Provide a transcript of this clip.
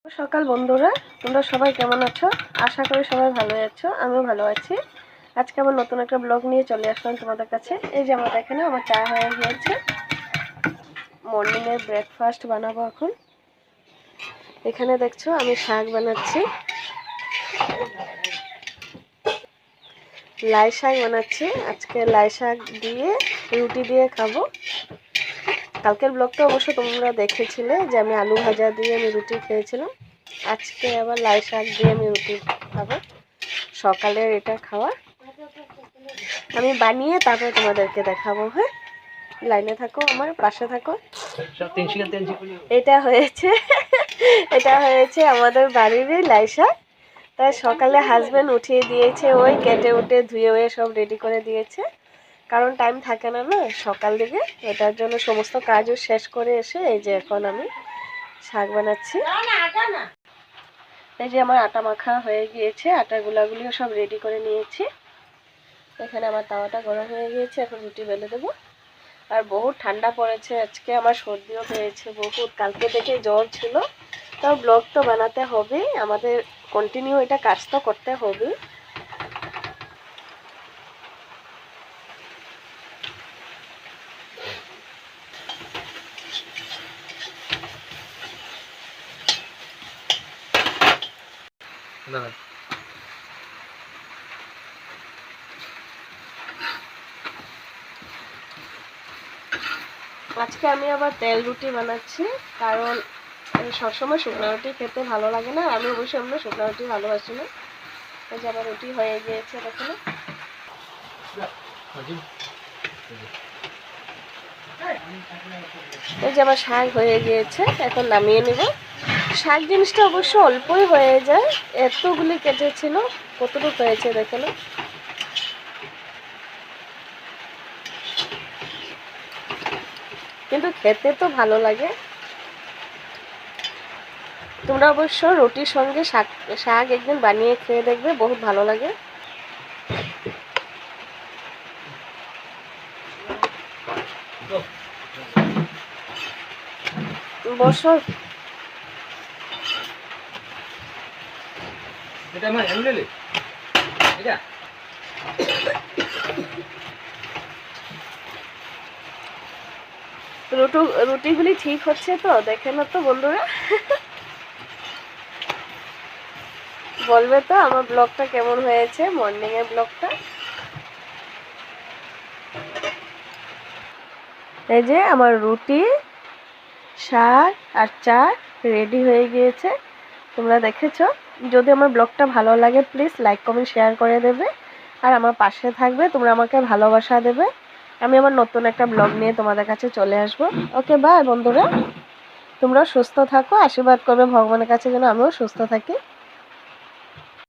সকাল বন্ধুরা, তোমরা সবাই কেমন আছো? আশা করি সবাই ভালো আছো, আমিও ভালো আছি। আজকে আবার নতুন একটা ব্লগ নিয়ে চলে আসলাম তোমাদের কাছে। এই যে আমার এখানে আমার চা হয়ে গিয়েছে, মর্নিংয়ের ব্রেকফাস্ট বানাবো এখন। এখানে দেখছো আমি শাক বানাচ্ছি, লাই শাক বানাচ্ছি। আজকে লাই শাক দিয়ে রুটি দিয়ে খাবো। কালকের ব্লগটা অবশ্য তোমরা দেখেছিলে যে আমি আলু ভাজা দিয়ে আমি রুটি খেয়েছিলাম। আজকে আবার লাই শাক দিয়ে আমি রুটি খাবো। সকালের এটা খাওয়া আমি বানিয়ে তারপরে তোমাদেরকে দেখাবো। হ্যাঁ, লাইনে থাকো, আমার পাশে থাকো। এটা হয়েছে আমাদের বাড়িরই লাই শাক। তাই সকালে হাজবেন্ড উঠিয়ে দিয়েছে, ওই কেটে উঠে ধুয়ে সব রেডি করে দিয়েছে। কারণ টাইম থাকে না না সকাল দিকে, এটার জন্য সমস্ত কাজও শেষ করে এসে এই যে এখন আমি শাক বানাচ্ছি। এই যে আমার আটা মাখা হয়ে গিয়েছে, আটার গুলাগুলিও সব রেডি করে নিয়েছি। এখানে আমার তাওয়াটা গরম হয়ে গিয়েছে, এখন রুটি বেলে দেবো। আর বহুত ঠান্ডা পড়েছে আজকে, আমার সর্দিও পেয়েছে বহুত, কালকে থেকে জ্বর ছিল। তাও ব্লগ তো বানাতে হবে, আমাদের কন্টিনিউ এটা কাজ তো করতে হবে। আজকে আমি আবার তেল রুটি বানাচ্ছি, কারণ সবসময় শুকনো রুটি খেতে ভালো লাগে না। আমি অবশ্যই আমরা শুকনো রুটি ভালোবাসি না। এই যে আবার রুটি হয়ে গিয়েছে, দেখো। এই যে আমার শাক হয়ে গিয়েছে, এখন নামিয়ে নেব। শাক জিনিসটা অবশ্য অল্পই হয়ে যায়, এতগুলি কেটেছিল, কতটুকু হয়েছে দেখো না। কিন্তু খেতে তো ভালো লাগে। তোমরা অবশ্য রুটির সঙ্গে শাক একদিন বানিয়ে খেয়ে দেখবে, বহুত ভালো লাগে। বছর রুটিগুলি ঠিক হচ্ছে তো, দেখে না তো বন্ধুরা। বলবে তো আমার ব্লগটা কেমন হয়েছে, মর্নিং এর ব্লগটা। এই যে আমার রুটি, শাক আর চা রেডি হয়ে গিয়েছে, তোমরা দেখেছো। যদি আমার ব্লগটা ভালো লাগে প্লিজ লাইক কমেন্ট শেয়ার করে দেবে, আর আমার পাশে থাকবে, তোমরা আমাকে ভালোবাসা দেবে। আমি আমার নতুন একটা ব্লগ নিয়ে তোমাদের কাছে চলে আসবো। ওকে বাই বন্ধুরা, তোমরা সুস্থ থাকো, আশীর্বাদ করবে ভগবানের কাছে যেন আমিও সুস্থ থাকি।